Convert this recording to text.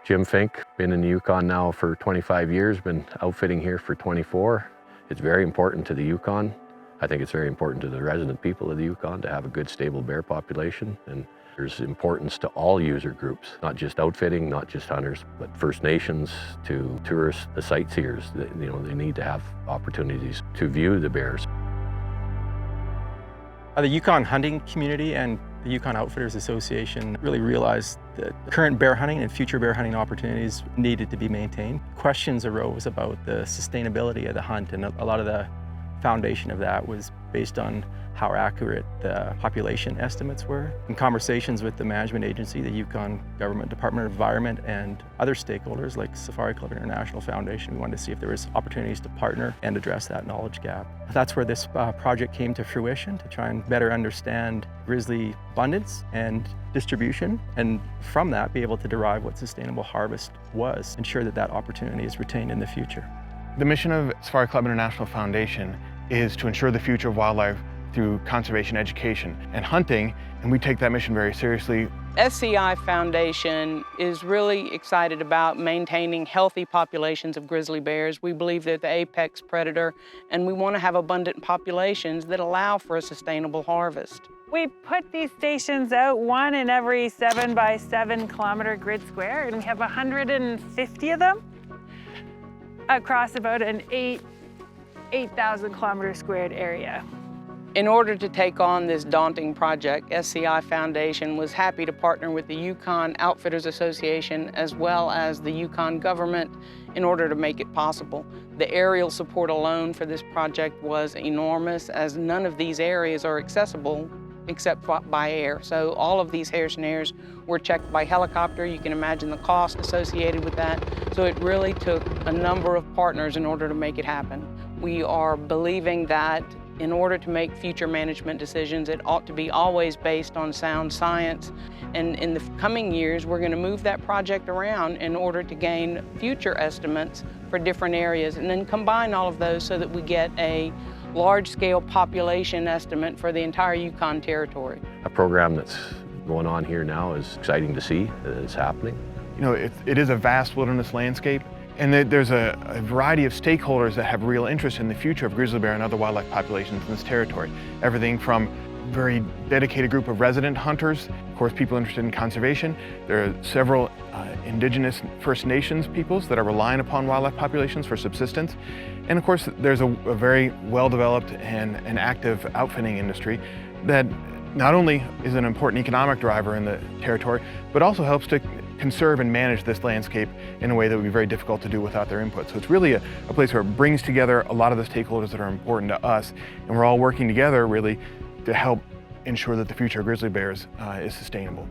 Jim Fink, been in the Yukon now for 25 years, been outfitting here for 24. It's very important to the Yukon. I think it's very important to the resident people of the Yukon to have a good, stable bear population. And there's importance to all user groups, not just outfitting, not just hunters, but First Nations to tourists, the sightseers. They need to have opportunities to view the bears. The Yukon hunting community and the Yukon Outfitters Association really realized that current bear hunting and future bear hunting opportunities needed to be maintained. Questions arose about the sustainability of the hunt, and a lot of the foundation of that was based on how accurate the population estimates were. In conversations with the management agency, the Yukon Government Department of Environment, and other stakeholders like Safari Club International Foundation, we wanted to see if there was opportunities to partner and address that knowledge gap. That's where this project came to fruition, to try and better understand grizzly abundance and distribution, and from that be able to derive what sustainable harvest was, ensure that that opportunity is retained in the future. The mission of Safari Club International Foundation is to ensure the future of wildlife through conservation education and hunting, and we take that mission very seriously. SCI Foundation is really excited about maintaining healthy populations of grizzly bears. We believe they're the apex predator, and we want to have abundant populations that allow for a sustainable harvest. We put these stations out, one in every 7 by 7 kilometer grid square, and we have 150 of them across about an 8,000 kilometer squared area. In order to take on this daunting project, SCI Foundation was happy to partner with the Yukon Outfitters Association as well as the Yukon government in order to make it possible. The aerial support alone for this project was enormous, as none of these areas are accessible except by air. So all of these hares and snares were checked by helicopter. You can imagine the cost associated with that. So it really took a number of partners in order to make it happen. We are believing that in order to make future management decisions, it ought to be always based on sound science. And in the coming years, we're going to move that project around in order to gain future estimates for different areas, and then combine all of those so that we get a large-scale population estimate for the entire Yukon Territory. A program that's going on here now is exciting to see that it's happening. You know, it is a vast wilderness landscape, and there's a variety of stakeholders that have real interest in the future of grizzly bear and other wildlife populations in this territory. Everything from a very dedicated group of resident hunters, of course people interested in conservation. There are several Indigenous First Nations peoples that are relying upon wildlife populations for subsistence. And of course there's a very well-developed and an active outfitting industry that not only is an important economic driver in the territory, but also helps to conserve and manage this landscape in a way that would be very difficult to do without their input. So it's really a place where it brings together a lot of the stakeholders that are important to us, and we're all working together really to help ensure that the future of grizzly bears is sustainable.